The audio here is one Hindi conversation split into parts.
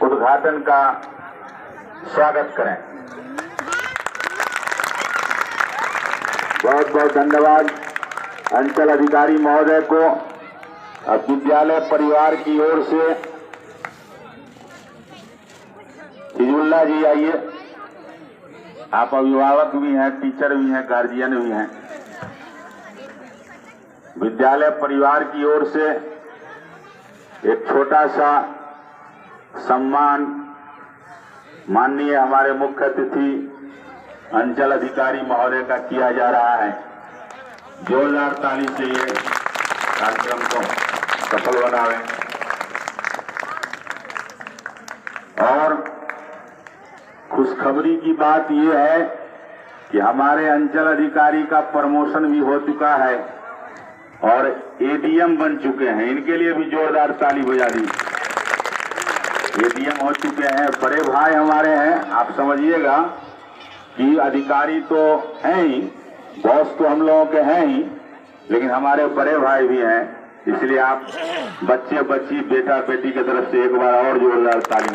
उद्घाटन का स्वागत करें। बहुत बहुत धन्यवाद अंचल अधिकारी महोदय को। अब विद्यालय परिवार की ओर से हिजुल्ला जी आइए। आप अभिभावक भी हैं, टीचर भी हैं, गार्जियन भी हैं। विद्यालय परिवार की ओर से एक छोटा सा सम्मान माननीय हमारे मुख्य अतिथि अंचल अधिकारी महोदय का किया जा रहा है। जोरदार ताली से ये कार्यक्रम को सफल बनावे। और खुशखबरी की बात यह है कि हमारे अंचल अधिकारी का प्रमोशन भी हो चुका है और एडीएम बन चुके हैं। इनके लिए भी जोरदार ताली बजा दी। एडीएम हो चुके हैं, बड़े भाई हमारे हैं। आप समझिएगा कि अधिकारी तो हैं ही, बॉस तो हम लोगों के हैं ही, लेकिन हमारे बड़े भाई भी हैं। इसलिए आप बच्चे बच्ची बेटा बेटी की तरफ से एक बार और जोरदार ताली।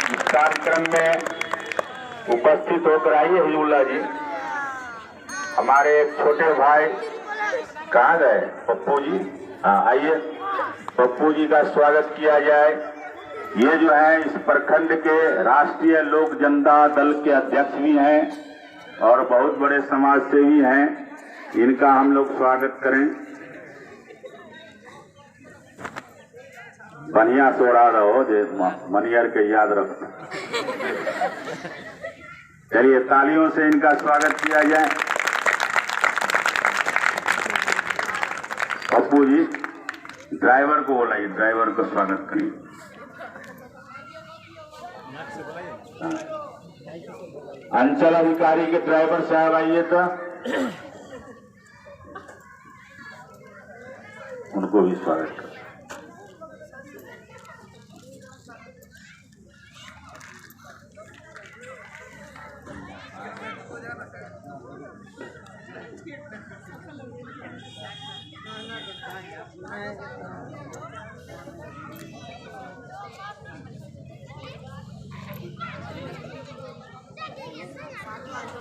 इस कार्यक्रम में उपस्थित होकर आइए हिजुल्ला जी। हमारे एक छोटे भाई कहाँ गए? पप्पू जी, हाँ आइए, पप्पू जी का स्वागत किया जाए। ये जो है इस प्रखंड के राष्ट्रीय लोक जनता दल के अध्यक्ष भी हैं और बहुत बड़े समाज सेवी हैं। इनका हम लोग स्वागत करें। बढ़िया सोड़ा रहो जे मनियर के याद रखो। चलिए तालियों से इनका स्वागत किया जाए। पप्पू जी ड्राइवर को बुलाइए, ड्राइवर को स्वागत करिए। अंचल अधिकारी के ड्राइवर साहब आइए तो उनको भी स्वागत करें।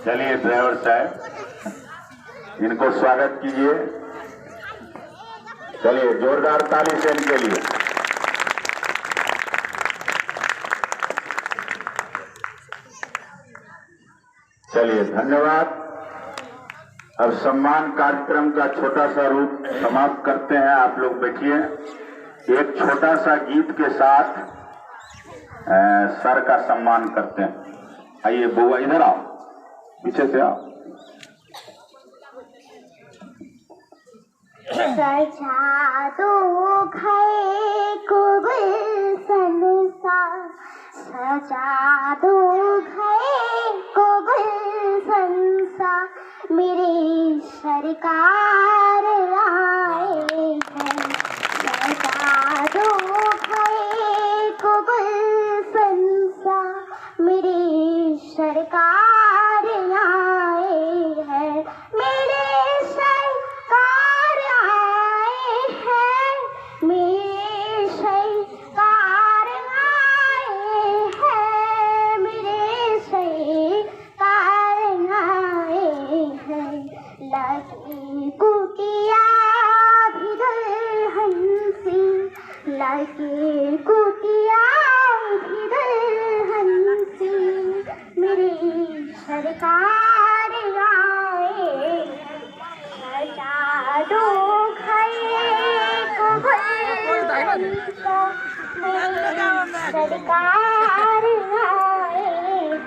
चलिए ड्राइवर साहब इनको स्वागत कीजिए। चलिए जोरदार ताली से इनके लिए। चलिए धन्यवाद। अब सम्मान कार्यक्रम का छोटा सा रूप समाप्त करते हैं। आप लोग बैठिए। एक छोटा सा गीत के साथ सर का सम्मान करते हैं। आइए बुआ इधर आओ, पीछे से आओ। सजा दो घर को गुलशन सा, सजा दो घर को गुलशन सा, मेरे सरकार आए हैं। सजा दो घर को गुलशन सा, मेरे सरकार आए हैं। मेरे लाके कुटिया भी दुल्हन सी, मेरी सरकार आए। सजा दो घर को गुलशन सा, मेरी सरकार आए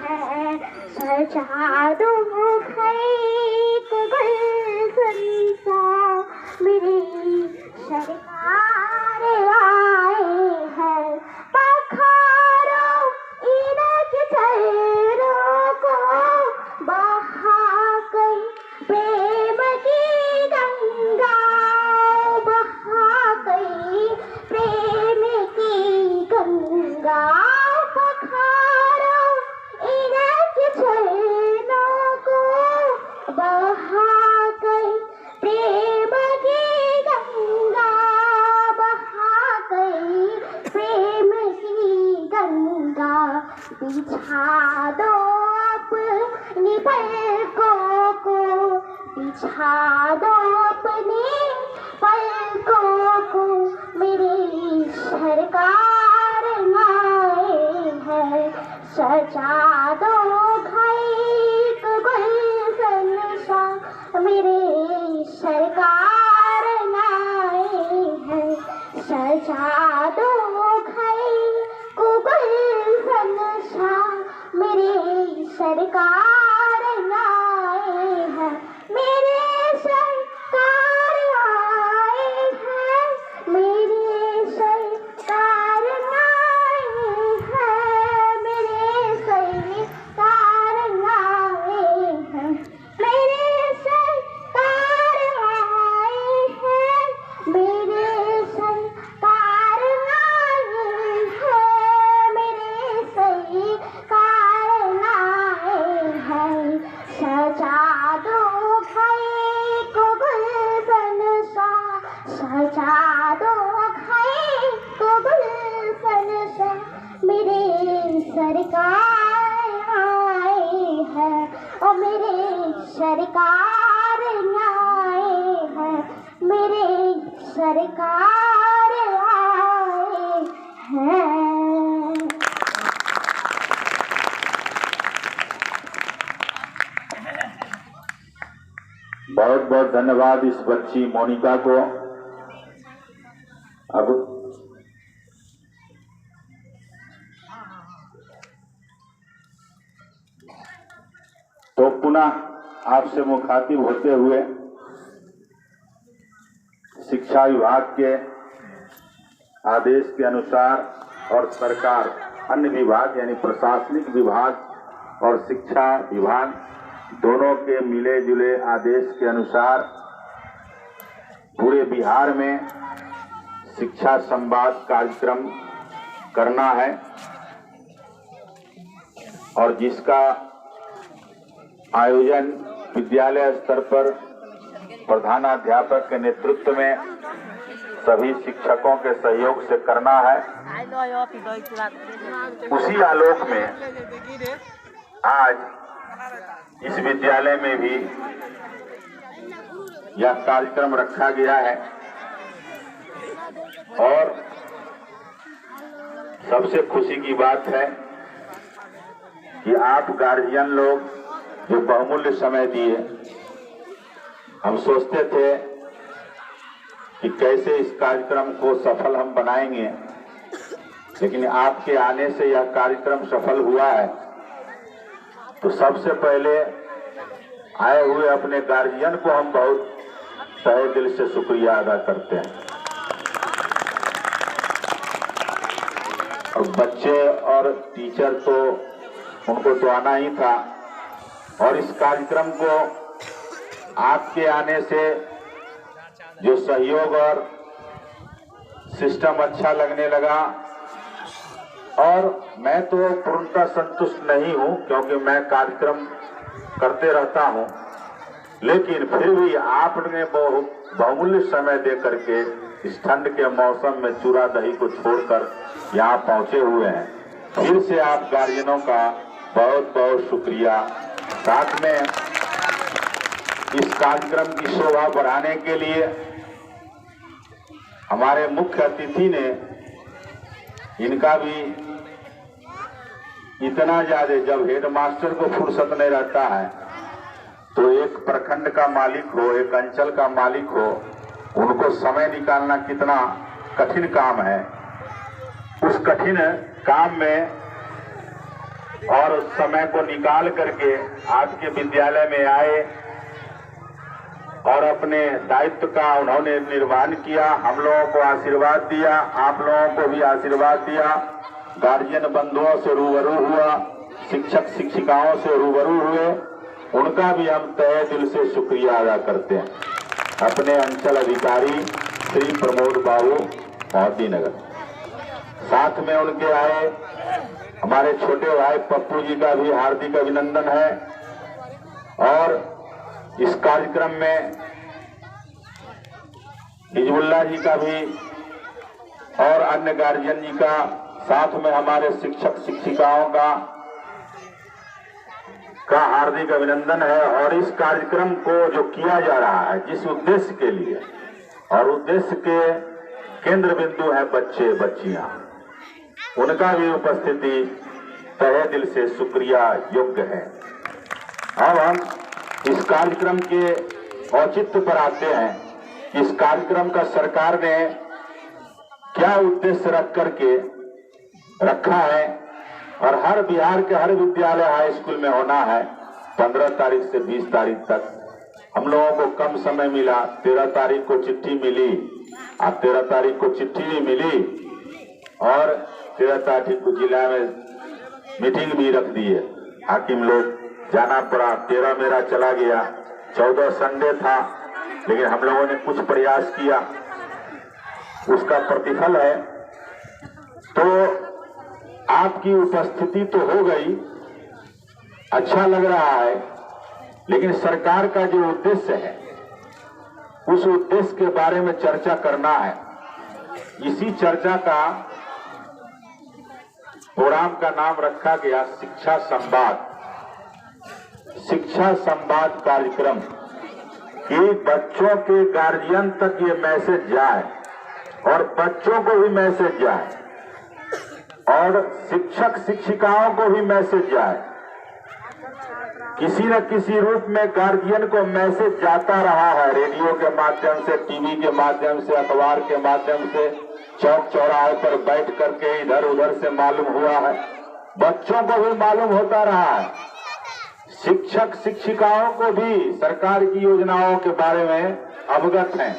हैं। सजा दो घर को गुलशन सा, मेरी सरकार आए हैं। पखारो इनके चेहरों को, बहा गई प्रेम की गंगा, बहा गई प्रेम की गंगा। पखारो इनके चेहरों को, बहा गई प्रेम की गंगा। बिछा दो अपनी पलकों को, बिछा दो अपनी पलकों को, मेरी सरकार आए हैं। सजा दो घर को गुलशन सा, मेरे सरकार आए हैं। सजा दो घर को गुलशन सा, मेरे सरकार आए हैं। मेरे सरकार आए हैं, मेरे सरकार आए हैं, मेरे सरकार आए हैं। मेरे सरकार आए हैं, मेरे सरकार आए हैं, मेरे सरकार आए हैं। सजा दो घर को गुलशन सा, सजा दो घर को गुलशन सा, मेरे सरकार आए हैं, और मेरे सरकार आए हैं, मेरे सरकार आए हैं। बहुत बहुत धन्यवाद इस बच्ची मोनिका को। अब तो पुनः आपसे मुखातिब होते हुए शिक्षा विभाग के आदेश के अनुसार और सरकार अन्य विभाग यानी प्रशासनिक विभाग और शिक्षा विभाग दोनों के मिले जुले आदेश के अनुसार पूरे बिहार में शिक्षा संवाद कार्यक्रम करना है, और जिसका आयोजन विद्यालय स्तर पर प्रधानाध्यापक के नेतृत्व में सभी शिक्षकों के सहयोग से करना है। उसी आलोक में आज इस विद्यालय में भी यह कार्यक्रम रखा गया है, और सबसे खुशी की बात है कि आप गार्जियन लोग जो बहुमूल्य समय दिए। हम सोचते थे कि कैसे इस कार्यक्रम को सफल हम बनाएंगे, लेकिन आपके आने से यह कार्यक्रम सफल हुआ है। तो सबसे पहले आए हुए अपने गार्जियन को हम बहुत तहे दिल से शुक्रिया अदा करते हैं। और बच्चे और टीचर तो उनको तो आना ही था, और इस कार्यक्रम को आपके आने से जो सहयोग और सिस्टम अच्छा लगने लगा। और मैं तो पूर्णतः संतुष्ट नहीं हूं, क्योंकि मैं कार्यक्रम करते रहता हूं, लेकिन फिर भी आपने बहुमूल्य समय दे करके इस ठंड के मौसम में चूरा दही को छोड़कर यहाँ पहुंचे हुए हैं। फिर से आप गार्जियनों का बहुत बहुत शुक्रिया। साथ में इस कार्यक्रम की शोभा बढ़ाने के लिए हमारे मुख्य अतिथि ने, इनका भी इतना ज्यादा, जब हेडमास्टर को फुर्सत नहीं रहता है तो एक प्रखंड का मालिक हो, एक अंचल का मालिक हो, उनको समय निकालना कितना कठिन काम है। उस कठिन काम में और उस समय को निकाल करके आज के विद्यालय में आए और अपने दायित्व का उन्होंने निर्वहन किया, हम लोगों को आशीर्वाद दिया, आप लोगों को भी आशीर्वाद दिया, गार्जियन बंधुओं से रूबरू हुआ, शिक्षक शिक्षिकाओं से रूबरू हुए, उनका भी हम तहे दिल से शुक्रिया अदा करते हैं। अपने अंचल अधिकारी श्री प्रमोद बाबू मोती नगर, साथ में उनके आए हमारे छोटे भाई पप्पू जी का भी हार्दिक अभिनंदन है। और इस कार्यक्रम में हिजबुल्लाह जी का भी और अन्य गार्जियन जी का साथ में हमारे शिक्षक शिक्षिकाओं का हार्दिक अभिनंदन है। और इस कार्यक्रम को जो किया जा रहा है, जिस उद्देश्य के लिए, और उद्देश्य के केंद्र बिंदु है बच्चे बच्चियां, उनका भी उपस्थिति तहे दिल से शुक्रिया योग्य है। अब हम इस कार्यक्रम के औचित्य पर आते हैं। इस कार्यक्रम का सरकार ने क्या उद्देश्य रख करके रखा है, और हर बिहार के हर विद्यालय हाई स्कूल में होना है 15 तारीख से 20 तारीख तक। हम लोगों को कम समय मिला, 13 तारीख को चिट्ठी मिली, अब 13 तारीख को चिट्ठी भी मिली और 13 तारीख को जिला में मीटिंग भी रख दी है। हाकिम लोग जाना पड़ा, 13 मेरा चला गया, 14 संडे था, लेकिन हम लोगों ने कुछ प्रयास किया, उसका प्रतिफल है। तो आपकी उपस्थिति तो हो गई, अच्छा लग रहा है, लेकिन सरकार का जो उद्देश्य है उस उद्देश्य के बारे में चर्चा करना है। इसी चर्चा का प्रोग्राम का नाम रखा गया शिक्षा संवाद। शिक्षा संवाद कार्यक्रम कि बच्चों के गार्जियन तक ये मैसेज जाए और बच्चों को भी मैसेज जाए और शिक्षक शिक्षिकाओं को भी मैसेज जाए। किसी न किसी रूप में गार्जियन को मैसेज जाता रहा है, रेडियो के माध्यम से, टीवी के माध्यम से, अखबार के माध्यम से, चौक चौराहे पर बैठ करके इधर उधर से मालूम हुआ है, बच्चों को भी मालूम होता रहा है, शिक्षक शिक्षिकाओं को भी सरकार की योजनाओं के बारे में अवगत हैं।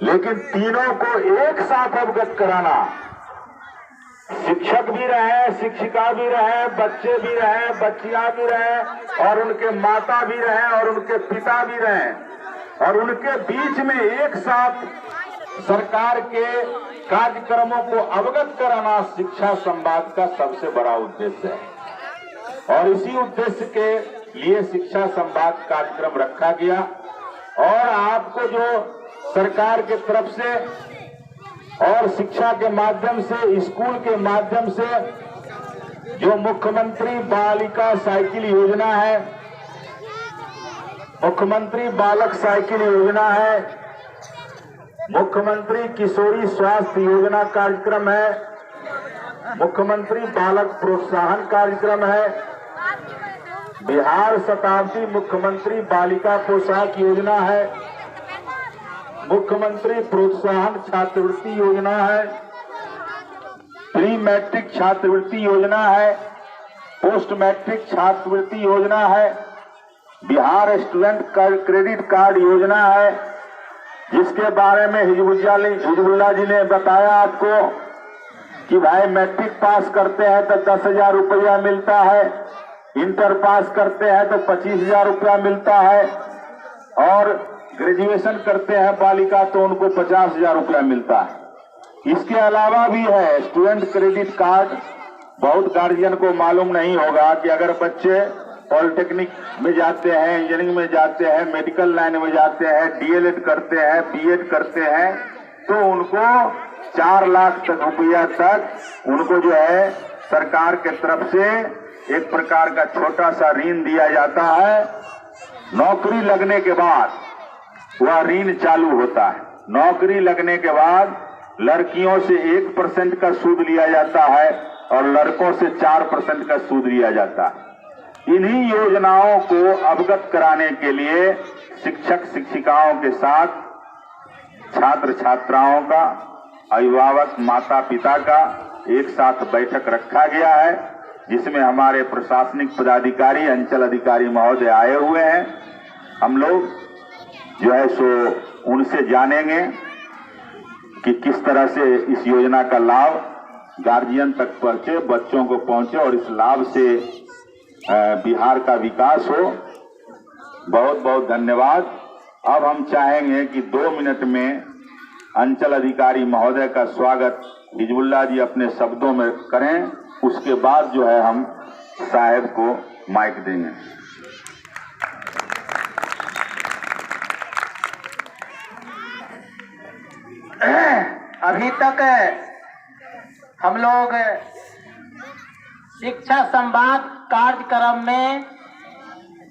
लेकिन तीनों को एक साथ अवगत कराना, शिक्षक भी रहे, शिक्षिका भी रहे, बच्चे भी रहे, बच्चियां भी रहे, और उनके माता भी रहे और उनके पिता भी रहे, और उनके बीच में एक साथ सरकार के कार्यक्रमों को अवगत कराना शिक्षा संवाद का सबसे बड़ा उद्देश्य है। और इसी उद्देश्य के लिए शिक्षा संवाद कार्यक्रम रखा गया। और आपको जो सरकार के तरफ से और शिक्षा के माध्यम से, स्कूल के माध्यम से जो मुख्यमंत्री बालिका साइकिल योजना है, मुख्यमंत्री बालक साइकिल योजना है, मुख्यमंत्री किशोरी स्वास्थ्य योजना कार्यक्रम है, मुख्यमंत्री बालक प्रोत्साहन कार्यक्रम है, बिहार शताब्दी मुख्यमंत्री बालिका पोशाक योजना है, मुख्यमंत्री प्रोत्साहन छात्रवृत्ति योजना है, प्री मैट्रिक छात्रवृत्ति योजना है, पोस्ट मैट्रिक छात्रवृत्ति योजना है, बिहार स्टूडेंट क्रेडिट कार्ड योजना है, जिसके बारे में हिजबुल्लाह जी ने बताया आपको कि भाई मैट्रिक पास करते हैं तो 10,000 रुपया मिलता है, इंटर पास करते हैं तो 25,000 रुपया मिलता है, और ग्रेजुएशन करते हैं बालिका तो उनको 50,000 रुपया मिलता है। इसके अलावा भी है स्टूडेंट क्रेडिट कार्ड। बहुत गार्जियन को मालूम नहीं होगा कि अगर बच्चे पॉलिटेक्निक में जाते हैं, इंजीनियरिंग में जाते हैं, मेडिकल लाइन में जाते हैं, डीएलएड करते हैं, बीएड करते हैं, तो उनको 4 लाख तक रुपया तक उनको जो है सरकार के तरफ से एक प्रकार का छोटा सा ऋण दिया जाता है। नौकरी लगने के बाद वह ऋण चालू होता है। नौकरी लगने के बाद लड़कियों से 1% का सूद लिया जाता है और लड़कों से 4% का सूद लिया जाता है। इन्हीं योजनाओं को अवगत कराने के लिए शिक्षक शिक्षिकाओं के साथ छात्र छात्राओं का, अभिभावक माता पिता का एक साथ बैठक रखा गया है, जिसमें हमारे प्रशासनिक पदाधिकारी, अंचल अधिकारी महोदय आए हुए हैं। हम लोग जो है सो उनसे जानेंगे कि किस तरह से इस योजना का लाभ गार्जियन तक पहुंचे, बच्चों को पहुंचे और इस लाभ से बिहार का विकास हो। बहुत बहुत धन्यवाद। अब हम चाहेंगे कि 2 मिनट में अंचल अधिकारी महोदय का स्वागत हिजबुल्लाह जी अपने शब्दों में करें, उसके बाद जो है हम साहब को माइक देंगे। अभी तक हम लोग शिक्षा संवाद कार्यक्रम में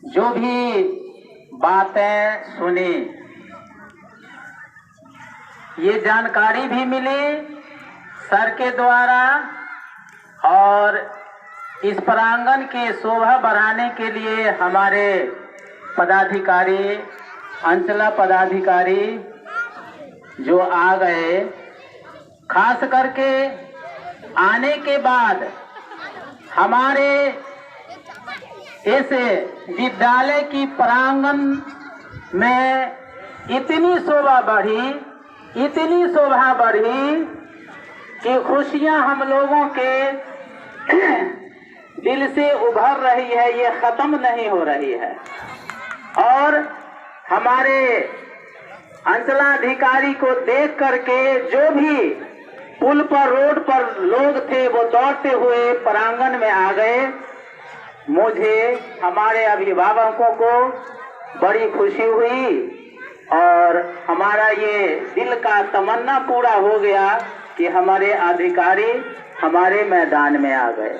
जो भी बातें सुनी, ये जानकारी भी मिली सर के द्वारा, और इस प्रांगण के शोभा बढ़ाने के लिए हमारे पदाधिकारी, अंचला पदाधिकारी जो आ गए, खास करके आने के बाद हमारे इस विद्यालय की प्रांगण में इतनी शोभा बढ़ी कि खुशियां हम लोगों के दिल से उभर रही है, ये खत्म नहीं हो रही है। और हमारे अंचलाधिकारी को देख करके जो भी पुल पर, रोड पर लोग थे, वो दौड़ते हुए प्रांगण में आ गए। मुझे, हमारे अभिभावकों को बड़ी खुशी हुई और हमारा ये दिल का तमन्ना पूरा हो गया कि हमारे अधिकारी हमारे मैदान में आ गए।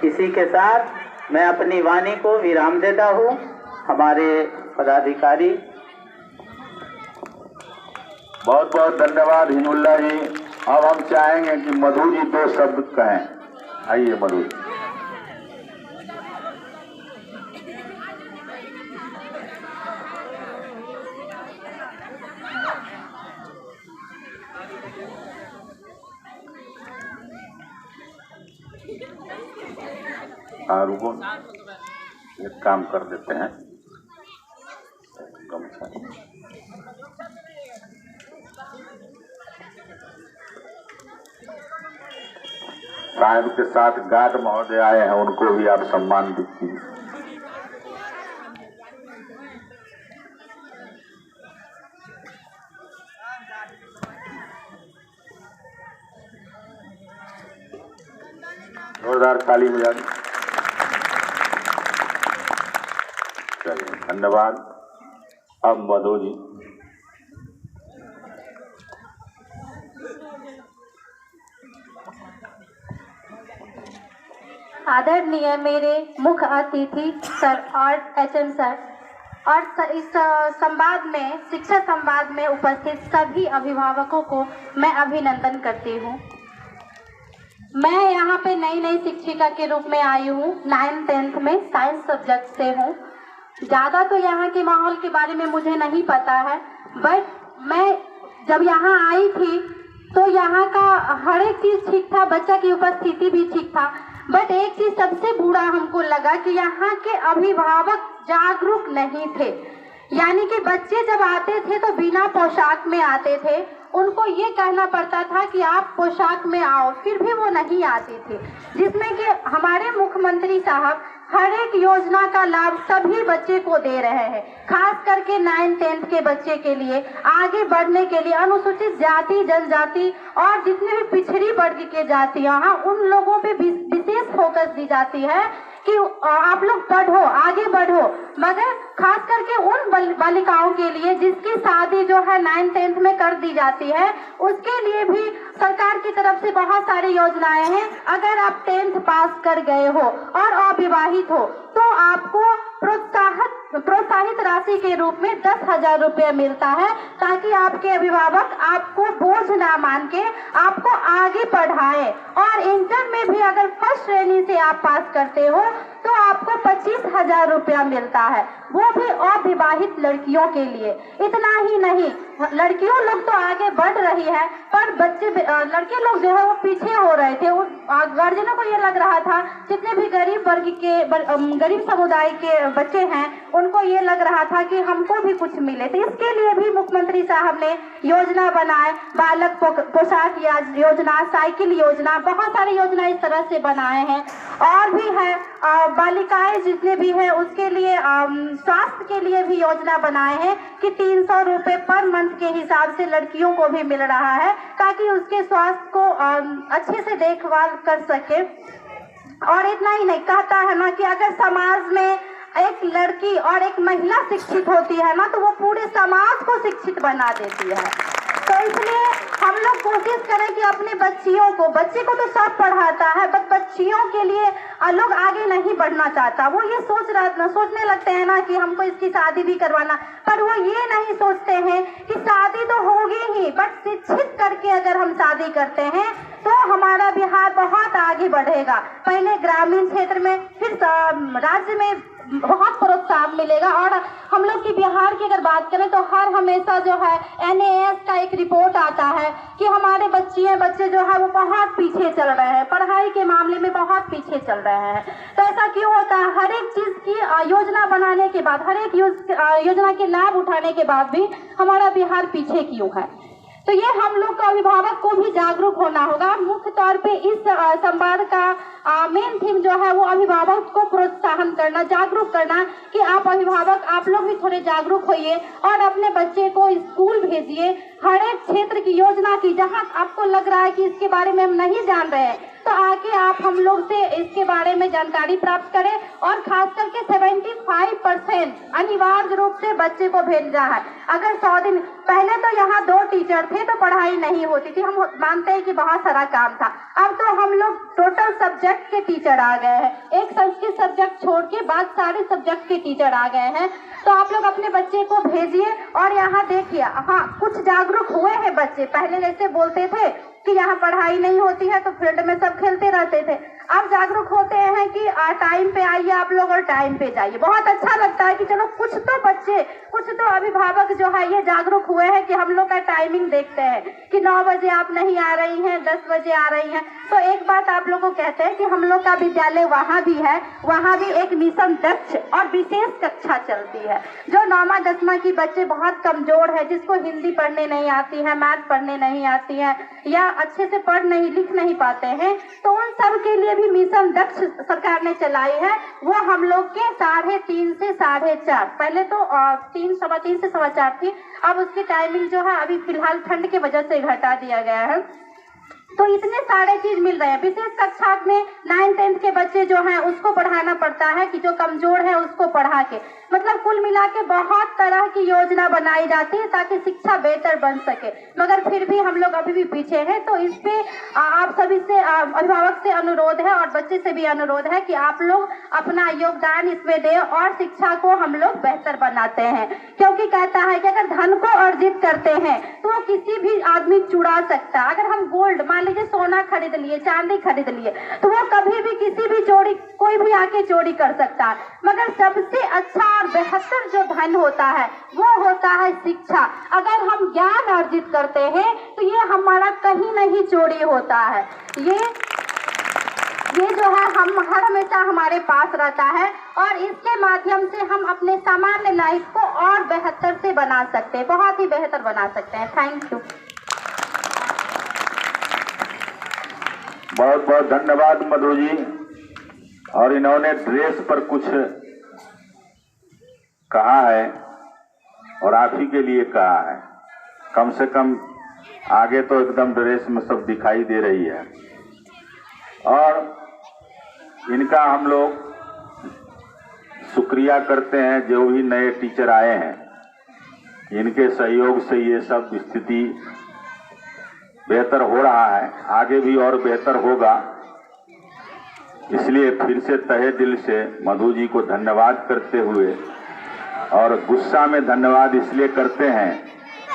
इसी के साथ मैं अपनी वाणी को विराम देता हूँ। हमारे पदाधिकारी, बहुत बहुत धन्यवाद हिनुल्ला जी। अब हम चाहेंगे कि मधु जी 2 शब्द कहें। आइए मधु जी। हाँ रुको, एक काम कर देते हैं। साहब के साथ गार्ड महोदय आए हैं, उनको भी आप सम्मान दीजिए। जोरदार ताली बजा दी। चलिए, धन्यवाद। अब मधु जी। आदरणीय मेरे मुख्य अतिथि सर और HM सर और इस संवाद में, शिक्षा संवाद में उपस्थित सभी अभिभावकों को मैं अभिनंदन करती हूँ। मैं यहाँ पे नई शिक्षिका के रूप में आई हूँ। 9th 10th में साइंस सब्जेक्ट से हूँ। ज़्यादा तो यहाँ के माहौल के बारे में मुझे नहीं पता है, बट मैं जब यहाँ आई थी तो यहाँ का हर एक चीज़ ठीक था, बच्चा की उपस्थिति भी ठीक था। बट एक चीज़ सबसे बुरा हमको लगा कि यहाँ के अभिभावक जागरूक नहीं थे। यानी कि बच्चे जब आते थे तो बिना पोशाक में आते थे, उनको ये कहना पड़ता था कि आप पोशाक में आओ, फिर भी वो नहीं आते थे। जिसमें कि हमारे मुख्यमंत्री साहब हर एक योजना का लाभ सभी बच्चे को दे रहे हैं, खास करके 9th 10th के बच्चे के लिए, आगे बढ़ने के लिए, अनुसूचित जाति जनजाति और जितने भी पिछड़ी वर्ग के जातियां हैं उन लोगों पे विशेष फोकस दी जाती है कि आप लोग पढ़ो, आगे बढ़ो। मगर खास करके उन बालिकाओं के लिए जिसकी शादी जो है 9th 10th में कर दी जाती है, उसके लिए भी सरकार की तरफ से बहुत सारी योजनाएं हैं। अगर आप 10th पास कर गए हो और अविवाहित हो तो आपको प्रोत्साहित राशि के रूप में 10,000 रुपये मिलता है, ताकि आपके अभिभावक आपको बोझ ना मान के आपको आगे पढ़ाए। और इंटर में भी अगर फर्स्ट श्रेणी से आप पास करते हो तो आपको 25,000 रुपया मिलता है, वो भी अविवाहित लड़कियों के लिए। इतना ही नहीं, लड़कियों लोग तो आगे बढ़ रही है, पर लड़के लोग जो है वो पीछे हो रहे थे। गार्जियनों को ये लग रहा था, जितने भी गरीब वर्ग के, गरीब समुदाय के बच्चे हैं, उनको ये लग रहा था कि हमको भी कुछ मिले। तो इसके लिए भी मुख्यमंत्री साहब ने योजना बनाए, बालक पोशाक योजना, साइकिल योजना, बहुत सारी योजना इस तरह से बनाए हैं। और भी है, बालिकाएं जितने भी हैं उसके लिए स्वास्थ्य के लिए भी योजना बनाए हैं कि 300 रुपये पर मंथ के हिसाब से लड़कियों को भी मिल रहा है, ताकि उसके स्वास्थ्य को अच्छे से देखभाल कर सके। और इतना ही नहीं, कहता है ना कि अगर समाज में एक लड़की और एक महिला शिक्षित होती है ना, तो वो पूरे समाज को शिक्षित बना देती है। तो इसलिए हम लोग कोशिश करें कि अपने बच्चे को तो सब पढ़ाता है, बट बच्चियों के लिए लोग आगे नहीं बढ़ना चाहता। वो ये सोचने लगते हैं ना कि हमको इसकी शादी भी करवाना, पर वो ये नहीं सोचते हैं कि शादी तो होगी ही, बट शिक्षित करके अगर हम शादी करते हैं तो हमारा बिहार बहुत आगे बढ़ेगा। पहले ग्रामीण क्षेत्र में, फिर राज्य में बहुत प्रोत्साहन मिलेगा। और हम लोग की बिहार की अगर बात करें तो हर हमेशा जो है NAS का एक रिपोर्ट आता है कि हमारे बच्चे जो है वो बहुत पीछे चल रहे हैं, पढ़ाई के मामले में बहुत पीछे चल रहे हैं। तो ऐसा क्यों होता है? हर एक चीज की योजना बनाने के बाद, हर एक योजना के लाभ उठाने के बाद भी हमारा बिहार पीछे क्यों है? तो ये हम लोग का अभिभावक को भी जागरूक होना होगा। मुख्य तौर पे इस संवाद का मेन थीम जो है वो अभिभावक को प्रोत्साहन करना, जागरूक करना कि आप अभिभावक, आप लोग भी थोड़े जागरूक होइए और अपने बच्चे को स्कूल भेजिए। हर एक क्षेत्र की योजना की, जहां आपको लग रहा है कि इसके बारे में हम नहीं जान रहे हैं, तो आके आप हम लोग से इसके बारे में जानकारी प्राप्त करें। और खास करके 75% अनिवार्य रूप से बच्चे को भेजना है। अगर 100 दिन पहले तो यहाँ 2 टीचर थे तो पढ़ाई नहीं होती थी, हम मानते हैं कि बहुत सारा काम था। अब तो हम लोग टोटल सब्जेक्ट के टीचर आ गए हैं, एक संस्कृत सब्जेक्ट छोड़ के बाद सारे सब्जेक्ट के टीचर आ गए हैं। तो आप लोग अपने बच्चे को भेजिए और यहाँ देखिए, हाँ कुछ जागरूक हुए हैं बच्चे। पहले जैसे बोलते थे कि यहाँ पढ़ाई नहीं होती है तो फील्ड में सब खेलते रहते थे, अब जागरूक होते हैं कि टाइम पे आइए आप लोग और टाइम पे जाइए। बहुत अच्छा लगता है कि चलो कुछ तो बच्चे, कुछ तो अभिभावक जो है ये जागरूक हुए हैं कि हम लोग का टाइमिंग देखते हैं कि 9 बजे आप नहीं आ रही हैं, 10 बजे आ रही हैं। तो एक बात आप लोगों को कहते हैं कि हम लोग का विद्यालय वहाँ भी है, वहाँ भी एक मिशन दक्ष और विशेष कक्षा चलती है। जो 9वां 10वां की बच्चे बहुत कमजोर है, जिसको हिंदी पढ़ने नहीं आती है, मैथ पढ़ने नहीं आती है या अच्छे से पढ़ नहीं लिख नहीं पाते हैं, तो उन सब के लिए भी मिशन दक्ष सरकार ने चलाई है। वो हम लोग के 3:30 से 4:30, पहले तो 3:15 से 4:15 थी, अब उसकी टाइमिंग जो है अभी फिलहाल ठंड की वजह से घटा दिया गया है। तो इतने सारे चीज मिल रहे हैं। विशेष कक्षा में 9-10 के बच्चे जो हैं उसको पढ़ाना पड़ता है कि जो कमजोर है उसको पढ़ा के, मतलब कुल मिला के बहुत तरह की योजना बनाई जाती है ताकि शिक्षा बेहतर बन सके। मगर फिर भी हम लोग अभी भी पीछे हैं। तो इस पे आप सभी से, अभिभावक से अनुरोध है और बच्चे से भी अनुरोध है कि आप लोग अपना योगदान इसमें दें और शिक्षा को हम लोग बेहतर बनाते हैं। क्योंकि कहता है कि अगर धन को अर्जित करते हैं तो वो किसी भी आदमी चुरा सकता है। अगर हम गोल्ड, मान लीजिए सोना खरीद लिए, चांदी खरीद लिए, तो वो कभी भी किसी भी चोरी, कोई भी आके चोरी कर सकता है। मगर सबसे अच्छा और बेहतर जो धन होता है वो होता है शिक्षा। अगर हम ज्ञान अर्जित करते हैं तो ये हमारा कहीं नहीं चोरी होता है। ये जो है हम हर हमेशा हमारे पास रहता है और इसके माध्यम से हम अपने सामान्य लाइफ को और बेहतर से बना सकते हैं, बहुत ही बेहतर बना सकते हैं। Thank you. बहुत बहुत धन्यवाद मधु जी। और इन्होंने ड्रेस पर कुछ कहा है और आप ही के लिए कहा है। कम से कम आगे तो एकदम ड्रेस में सब दिखाई दे रही है। और इनका हम लोग शुक्रिया करते हैं जो भी नए टीचर आए हैं, इनके सहयोग से ये सब स्थिति बेहतर हो रहा है, आगे भी और बेहतर होगा। इसलिए फिर से तहे दिल से मधु जी को धन्यवाद करते हुए, और गुस्सा में धन्यवाद इसलिए करते हैं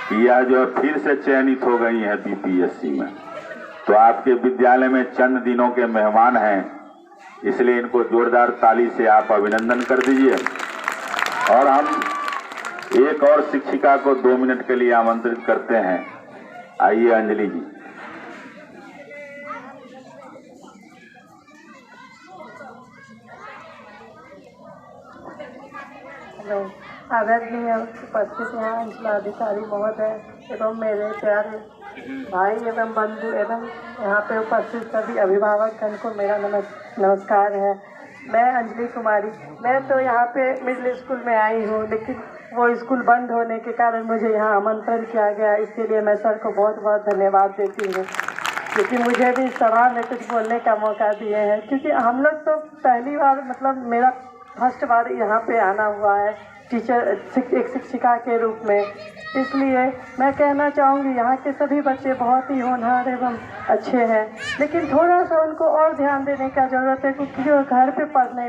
कि यह जो फिर से चयनित हो गई है BPSC में, तो आपके विद्यालय में चंद दिनों के मेहमान हैं, इसलिए इनको जोरदार ताली से आप अभिनंदन कर दीजिए। और हम एक और शिक्षिका को 2 मिनट के लिए आमंत्रित करते हैं। आइए अंजलि जी। हेलो, आदरणीय उपस्थित यहाँ अंचलाधिकारी महोदय एवं मेरे प्यारे भाई एवं बंधु एवं यहाँ पे उपस्थित सभी अभिभावकगण को मेरा नमस्कार है। मैं अंजलि कुमारी, मैं तो यहाँ पे मिडिल स्कूल में आई हूँ, लेकिन वो स्कूल बंद होने के कारण मुझे यहाँ आमंत्रण किया गया, इसके लिए मैं सर को बहुत बहुत धन्यवाद देती हूँ। लेकिन मुझे भी सभा में कुछ बोलने का मौका दिए हैं, क्योंकि हम लोग तो पहली बार, मतलब मेरा फर्स्ट बार यहाँ पे आना हुआ है, एक शिक्षिका के रूप में। इसलिए मैं कहना चाहूँगी यहाँ के सभी बच्चे बहुत ही होनहार एवं अच्छे हैं, लेकिन थोड़ा सा उनको और ध्यान देने का ज़रूरत है, क्योंकि वो घर पे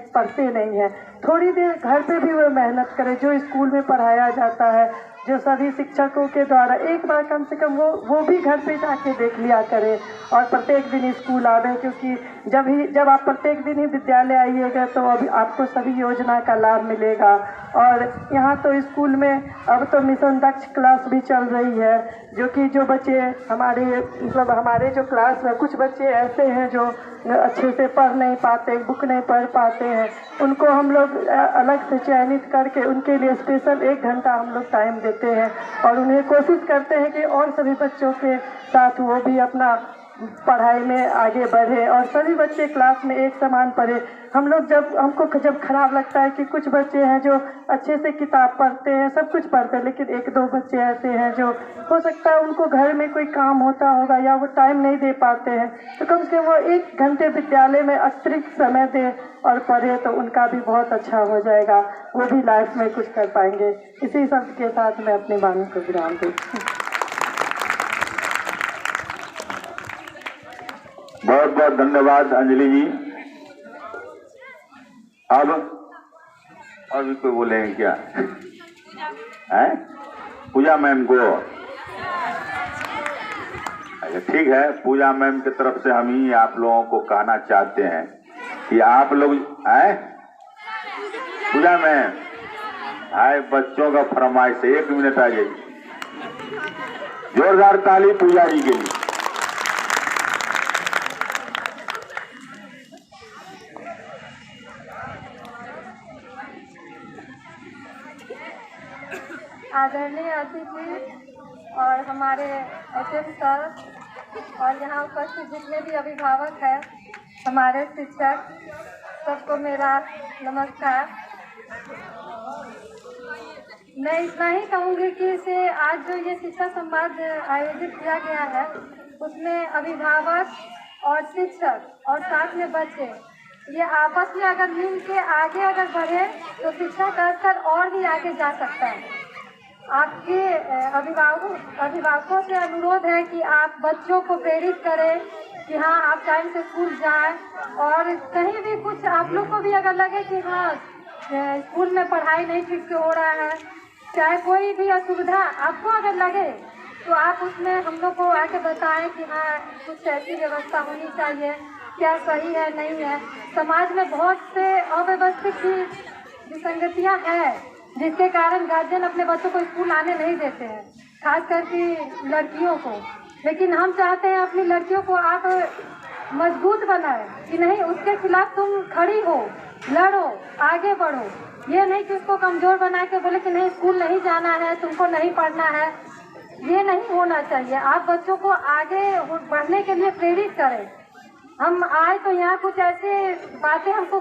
पढ़ते नहीं हैं। थोड़ी देर घर पे भी वो मेहनत करें, जो स्कूल में पढ़ाया जाता है, जो सभी शिक्षकों के द्वारा एक बार कम से कम वो भी घर पे जाके देख लिया करें और प्रत्येक दिन स्कूल आवे, क्योंकि जब आप प्रत्येक दिन ही विद्यालय आइएगा तो अभी आपको सभी योजना का लाभ मिलेगा। और यहाँ तो स्कूल में अब तो मिशन दक्ष क्लास भी चल रही है, जो बच्चे हमारे जो क्लास में कुछ बच्चे ऐसे हैं जो अच्छे से पढ़ नहीं पाते, बुक नहीं पढ़ पाते हैं, उनको हम लोग अलग से चयनित करके उनके लिए स्पेशल 1 घंटा हम लोग टाइम देते हैं और उन्हें कोशिश करते हैं कि और सभी बच्चों के साथ वो भी अपना पढ़ाई में आगे बढ़े और सभी बच्चे क्लास में एक समान पढ़े। हमको जब खराब लगता है कि कुछ बच्चे हैं जो अच्छे से किताब पढ़ते हैं, सब कुछ पढ़ते हैं, लेकिन 1-2 बच्चे ऐसे हैं जो हो सकता है उनको घर में कोई काम होता होगा या वो टाइम नहीं दे पाते हैं, तो कम से कम वो 1 घंटे विद्यालय में अतिरिक्त समय दे और पढ़े तो उनका भी बहुत अच्छा हो जाएगा, वो भी लाइफ में कुछ कर पाएंगे। इसी शब्द के साथ मैं अपनी वाणी को विराम देती हूँ। बहुत बहुत धन्यवाद अंजलि जी। अब और भी कोई बोलेंगे क्या? है पूजा मैम को? अच्छा ठीक है, पूजा मैम की तरफ से हम ही आप लोगों को कहना चाहते हैं कि आप लोग आए पूजा मैम आए, बच्चों का फरमाइश है, 1 मिनट आ जाइए। जोरदार ताली पूजा जी के लिए। आदरणीय अतिथि और हमारे एचएम सर और यहाँ उपस्थित जितने भी अभिभावक हैं, हमारे शिक्षक, सबको मेरा नमस्कार। मैं इतना ही कहूँगी कि इसे आज जो ये शिक्षा संवाद आयोजित किया गया है उसमें अभिभावक और शिक्षक और साथ में बच्चे ये आपस में अगर मिल के आगे अगर बढ़े तो शिक्षा का स्तर और भी आगे जा सकता है। आपके अभिभावकों से अनुरोध है कि आप बच्चों को प्रेरित करें कि हाँ आप टाइम से स्कूल जाएं, और कहीं भी कुछ आप लोग को भी अगर लगे कि हाँ स्कूल में पढ़ाई नहीं ठीक से हो रहा है, चाहे कोई भी असुविधा आपको अगर लगे तो आप उसमें हम लोग को आके बताएं कि हाँ कुछ ऐसी व्यवस्था होनी चाहिए, क्या सही है नहीं है। समाज में बहुत से अव्यवस्थित विसंगतियाँ हैं जिसके कारण गार्जियन अपने बच्चों को स्कूल आने नहीं देते हैं, खास करके लड़कियों को। लेकिन हम चाहते हैं अपनी लड़कियों को आप मजबूत बनाएं कि नहीं, उसके खिलाफ तुम खड़ी हो, लड़ो, आगे बढ़ो। ये नहीं कि उसको कमजोर बना के बोले कि नहीं स्कूल नहीं जाना है, तुमको नहीं पढ़ना है, ये नहीं होना चाहिए। आप बच्चों को आगे बढ़ने के लिए प्रेरित करें। हम आए तो यहाँ कुछ ऐसी बातें हमको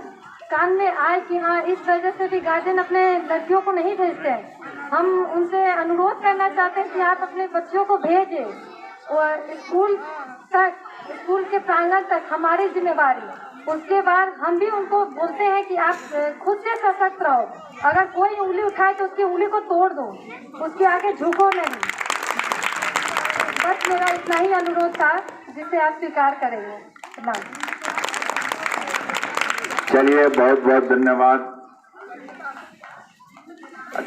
कान में आए कि हाँ इस वजह से भी गार्जियन अपने लड़कियों को नहीं भेजते हैं। हम उनसे अनुरोध करना चाहते हैं कि आप अपने बच्चों को भेजें और स्कूल के प्रांगण तक हमारी जिम्मेवारी। उसके बाद हम भी उनको बोलते हैं कि आप खुद से सशक्त रहो, अगर कोई उंगली उठाए तो उसकी उंगली को तोड़ दो, उसके आगे झुको नहीं। बस मेरा इतना ही अनुरोध था जिसे आप स्वीकार करेंगे। चलिए बहुत बहुत धन्यवाद।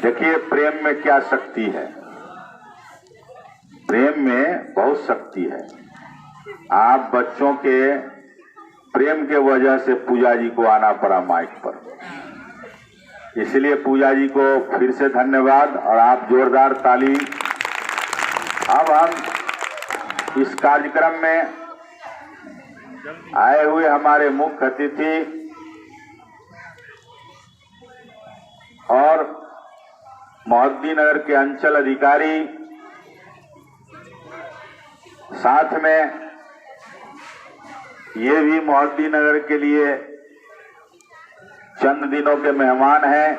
देखिए प्रेम में क्या शक्ति है, प्रेम में बहुत शक्ति है। आप बच्चों के प्रेम के वजह से पूजा जी को आना पड़ा माइक पर, इसलिए पूजा जी को फिर से धन्यवाद और आप जोरदार ताली। अब हम इस कार्यक्रम में आए हुए हमारे मुख्य अतिथि और मोहद्दी नगर के अंचल अधिकारी, साथ में ये भी मोहद्दी नगर के लिए चंद दिनों के मेहमान हैं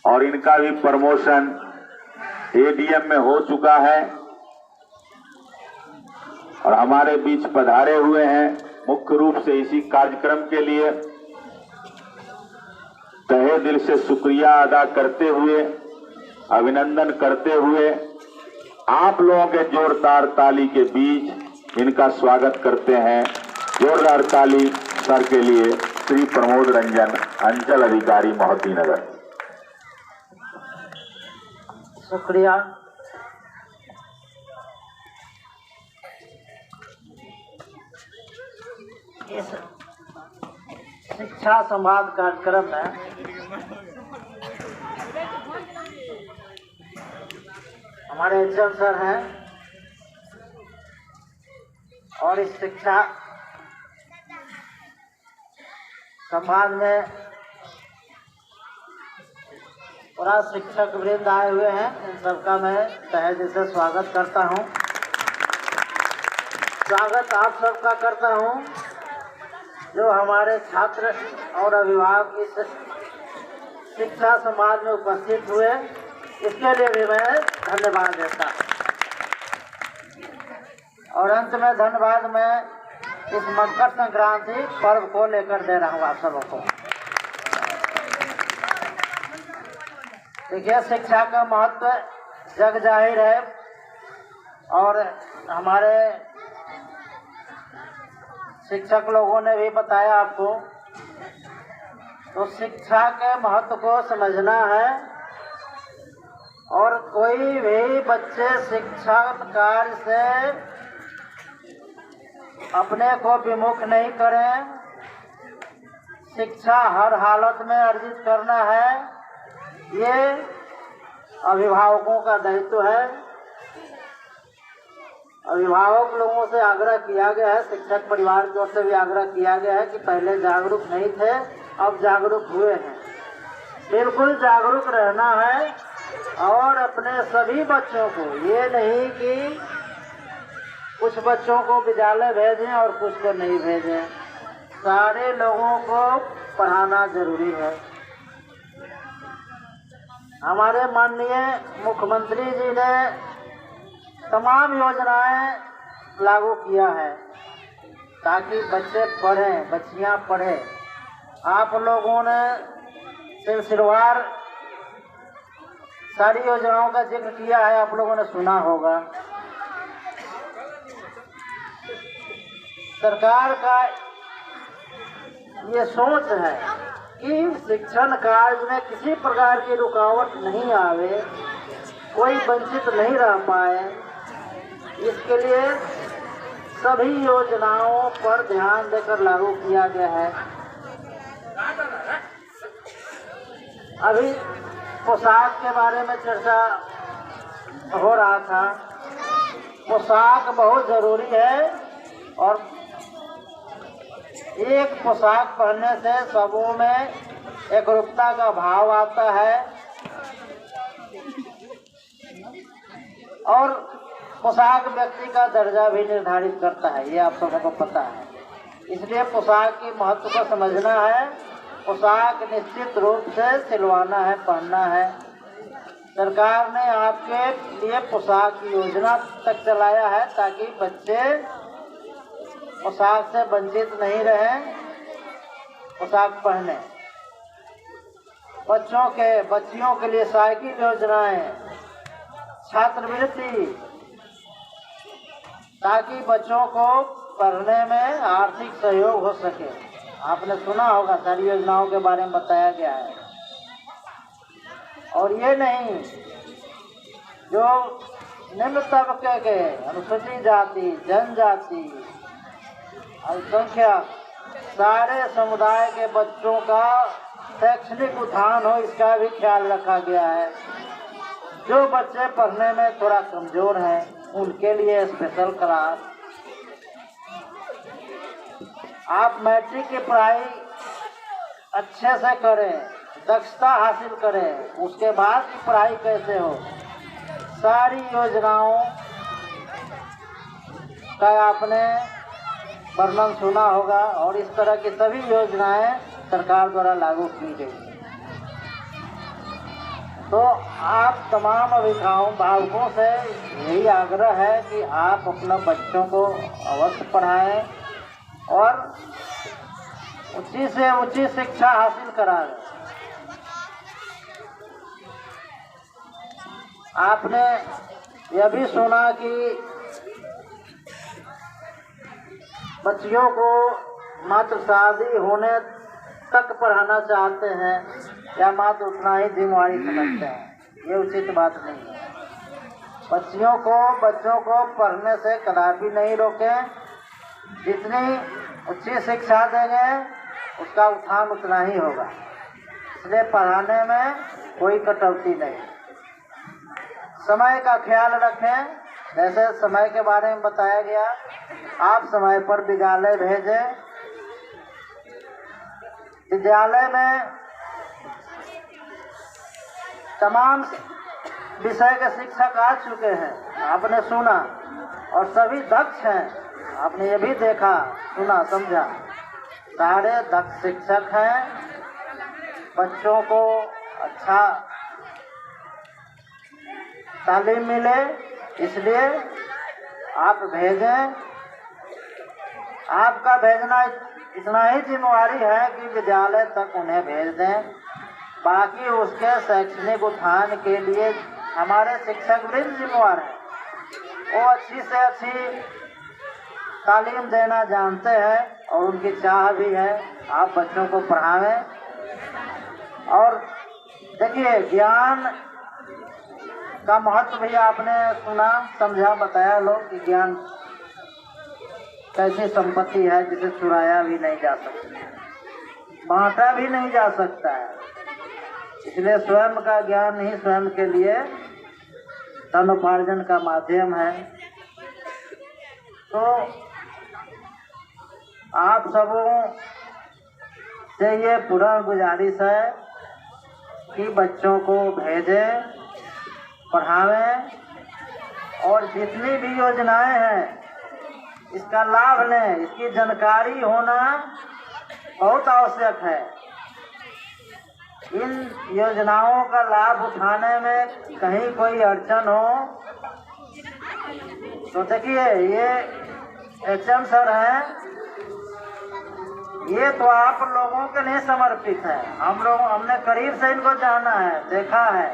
और इनका भी प्रमोशन एडीएम में हो चुका है और हमारे बीच पधारे हुए हैं मुख्य रूप से इसी कार्यक्रम के लिए। तहे दिल से शुक्रिया अदा करते हुए, अभिनंदन करते हुए आप लोगों के जोरदार ताली के बीच इनका स्वागत करते हैं। जोरदार ताली सर के लिए। श्री प्रमोद रंजन, अंचल अधिकारी, मोहती नगर। शुक्रिया। इस शिक्षा संवाद कार्यक्रम में हमारे एचएम सर हैं और इस शिक्षा संवाद में पूरा शिक्षक वृंद आए हुए हैं। इन सबका मैं तहे दिल से स्वागत करता हूं। स्वागत आप सबका करता हूं जो हमारे छात्र और अभिभावक इस शिक्षा संवाद में उपस्थित हुए, इसके लिए भी मैं धन्यवाद देता हूं। और अंत में धन्यवाद मैं इस मकर संक्रांति पर्व को लेकर दे रहा हूँ आप सबको। देखिए, शिक्षा का महत्व जग जाहिर है और हमारे शिक्षक लोगों ने भी बताया आपको। तो शिक्षा के महत्व को समझना है और कोई भी बच्चे शिक्षा कार्य से अपने को विमुख नहीं करें। शिक्षा हर हालत में अर्जित करना है, ये अभिभावकों का दायित्व है। अभिभावक लोगों से आग्रह किया गया है, शिक्षक परिवार की ओर से भी आग्रह किया गया है कि पहले जागरूक नहीं थे, अब जागरूक हुए हैं। बिल्कुल जागरूक रहना है और अपने सभी बच्चों को, ये नहीं कि कुछ बच्चों को विद्यालय भेजें और कुछ को नहीं भेजें, सारे लोगों को पढ़ाना जरूरी है। हमारे माननीय मुख्यमंत्री जी ने तमाम योजनाएं लागू किया है ताकि बच्चे पढ़ें, बच्चियां पढ़ें। आप लोगों ने सिलसिलेवार सारी योजनाओं का जिक्र किया है, आप लोगों ने सुना होगा। सरकार का ये सोच है कि शिक्षण कार्य में किसी प्रकार की रुकावट नहीं आवे, कोई वंचित नहीं रह पाए। इसके लिए सभी योजनाओं पर ध्यान देकर लागू किया गया है। अभी पोशाक के बारे में चर्चा हो रहा था। पोशाक बहुत जरूरी है और एक पोशाक पहनने से सबों में एकरूपता का भाव आता है और पोशाक व्यक्ति का दर्जा भी निर्धारित करता है, ये आप सबों को पता है। इसलिए पोशाक की महत्व को समझना है। पोशाक निश्चित रूप से सिलवाना है, पहनना है। सरकार ने आपके लिए पोशाक की योजना तक चलाया है ताकि बच्चे पोशाक से वंचित नहीं रहें, पोशाक पहने। बच्चियों के लिए साइकिल योजनाएं, छात्रवृत्ति, ताकि बच्चों को पढ़ने में आर्थिक सहयोग हो सके। आपने सुना होगा, सारी योजनाओं के बारे में बताया गया है। और ये नहीं, जो निम्न तबके के, अनुसूचित जाति, जनजाति, अल्पसंख्यक, सारे समुदाय के बच्चों का शैक्षणिक उत्थान हो, इसका भी ख्याल रखा गया है। जो बच्चे पढ़ने में थोड़ा कमजोर हैं, उनके लिए स्पेशल क्लास। आप मैट्रिक की पढ़ाई अच्छे से करें, दक्षता हासिल करें, उसके बाद की पढ़ाई कैसे हो, सारी योजनाओं का आपने वर्णन सुना होगा और इस तरह की सभी योजनाएं सरकार द्वारा लागू की गई। तो आप तमाम अभिभावकों से यही आग्रह है कि आप अपने बच्चों को अवश्य पढ़ाएं और ऊंची से ऊंची शिक्षा हासिल कराएं। आपने यह भी सुना कि बच्चियों को मात्र शादी होने तक पढ़ाना चाहते हैं या मात्र उतना ही जिम्मेवारी समझते हैं। ये उचित बात नहीं है। बच्चों को पढ़ने से कदापि नहीं रोकें। जितनी अच्छी शिक्षा देंगे उसका उत्थान उतना ही होगा। इसलिए पढ़ाने में कोई कटौती नहीं। समय का ख्याल रखें। जैसे समय के बारे में बताया गया, आप समय पर विद्यालय भेजें। विद्यालय में तमाम विषय के शिक्षक आ चुके हैं, आपने सुना, और सभी दक्ष हैं। आपने ये भी देखा, सुना, समझा। सारे दक्ष शिक्षक हैं। बच्चों को अच्छा तालीम मिले, इसलिए आप भेजें। आपका भेजना इतना ही जिम्मेवारी है कि विद्यालय तक उन्हें भेज दें। बाकी उसके शैक्षणिक उत्थान के लिए हमारे शिक्षक वृंद जिम्मेवार हैं। वो अच्छी से अच्छी तालीम देना जानते हैं और उनकी चाह भी है आप बच्चों को पढ़ावें। और देखिए, ज्ञान का महत्व भी आपने सुना, समझा, बताया लोग कि ज्ञान कैसी संपत्ति है जिसे चुराया भी नहीं जा सकता, बांटा भी नहीं जा सकता है। इसलिए स्वयं का ज्ञान ही स्वयं के लिए धनोपार्जन का माध्यम है। तो आप सबों से ये पूरा गुजारिश है कि बच्चों को भेजें, पढ़ावें, और जितनी भी योजनाएं हैं इसका लाभ लें। इसकी जानकारी होना बहुत आवश्यक है। इन योजनाओं का लाभ उठाने में कहीं कोई अड़चन हो तो देखिए, ये एचएम सर हैं, ये तो आप लोगों के लिए समर्पित है। हमने करीब से इनको जाना है, देखा है,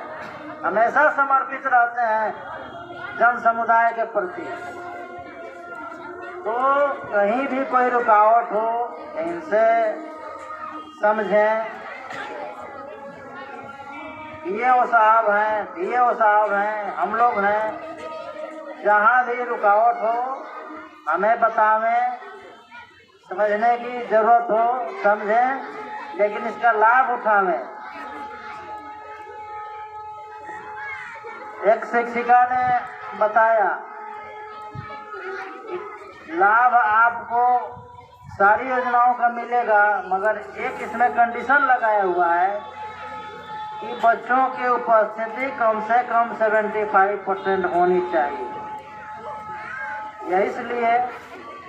हमेशा समर्पित रहते हैं जन समुदाय के प्रति। तो कहीं भी कोई रुकावट हो, इनसे समझें। ये साहब हैं, हम लोग हैं। जहाँ भी रुकावट हो हमें बतावें, समझने की जरूरत हो समझें, लेकिन इसका लाभ उठावें। एक शिक्षिका ने बताया, लाभ आपको सारी योजनाओं का मिलेगा, मगर एक इसमें कंडीशन लगाया हुआ है कि बच्चों की उपस्थिति कम से कम 75% होनी चाहिए। यह इसलिए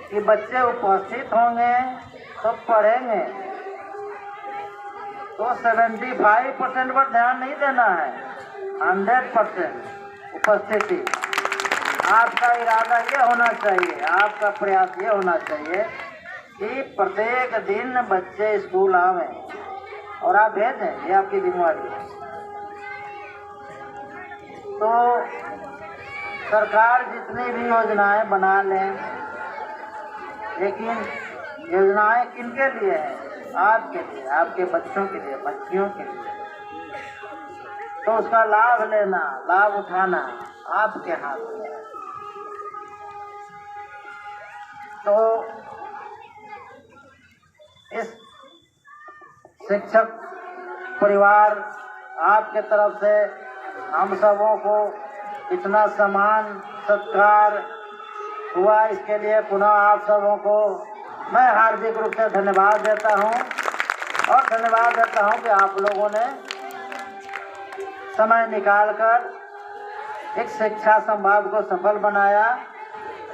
कि बच्चे उपस्थित होंगे तो पढ़ेंगे। तो 75% पर ध्यान नहीं देना है, 100% उपस्थिति। आपका इरादा ये होना चाहिए, आपका प्रयास ये होना चाहिए कि प्रत्येक दिन बच्चे स्कूल आवें और आप भेजें। ये आपकी जिम्मेवारी है। तो सरकार जितनी भी योजनाएं बना लें, लेकिन योजनाएं किनके लिए है? आपके लिए, आपके बच्चों के लिए, बच्चियों के लिए। तो उसका लाभ लेना, लाभ उठाना आपके हाथ में है। तो इस शिक्षक परिवार आपके तरफ से हम सबों को इतना सम्मान सत्कार हुआ, इसके लिए पुनः आप सबों को मैं हार्दिक रूप से धन्यवाद देता हूं। और धन्यवाद देता हूं कि आप लोगों ने समय निकालकर एक शिक्षा संवाद को सफल बनाया।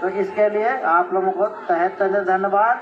तो इसके लिए आप लोगों को तहे तहे धन्यवाद।